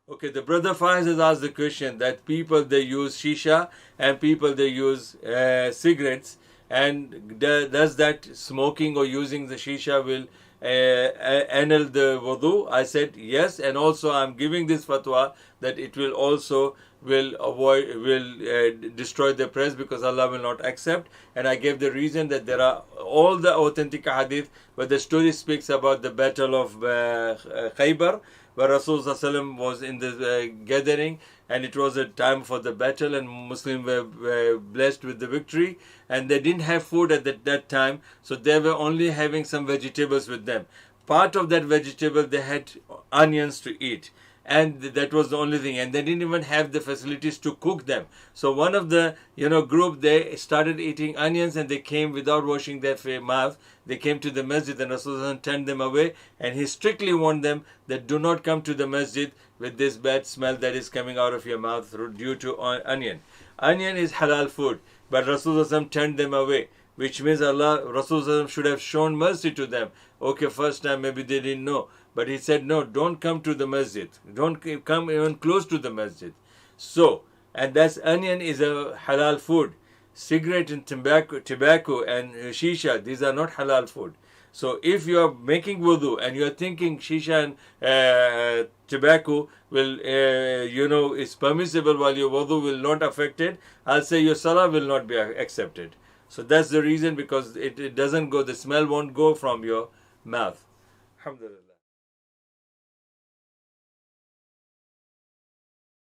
Okay, the brother Faiz has asked the question that people they use shisha and people they use cigarettes, and does that smoking or using the shisha will annul the wudu? I said yes, and also I'm giving this fatwa that it will also will destroy the prayers because Allah will not accept. And I gave the reason that there are all the authentic hadith where the story speaks about the battle of Khaybar, where Rasulullah was in the gathering, and it was a time for the battle, and Muslims were blessed with the victory, and they didn't have food at that time, so they were only having some vegetables with them. Part of that vegetable they had onions to eat, and that was the only thing, and they didn't even have the facilities to cook them. So one of the group, they started eating onions, and they came without washing their mouth. They came to the masjid, and Rasulullah turned them away, and he strictly warned them that do not come to the masjid with this bad smell that is coming out of your mouth due to onion. Onion is halal food, but Rasulullah turned them away, which means Rasulullah should have shown mercy to them. Okay, first time maybe they didn't know, but he said, no, don't come to the masjid. Don't come even close to the masjid. So, and that's onion is a halal food. Cigarette and tobacco and shisha, these are not halal food. So if you are making wudu and you are thinking shisha and tobacco will, is permissible while your wudu will not affect it, I'll say your salah will not be accepted. So that's the reason, because it doesn't go, the smell won't go from your mouth. Alhamdulillah.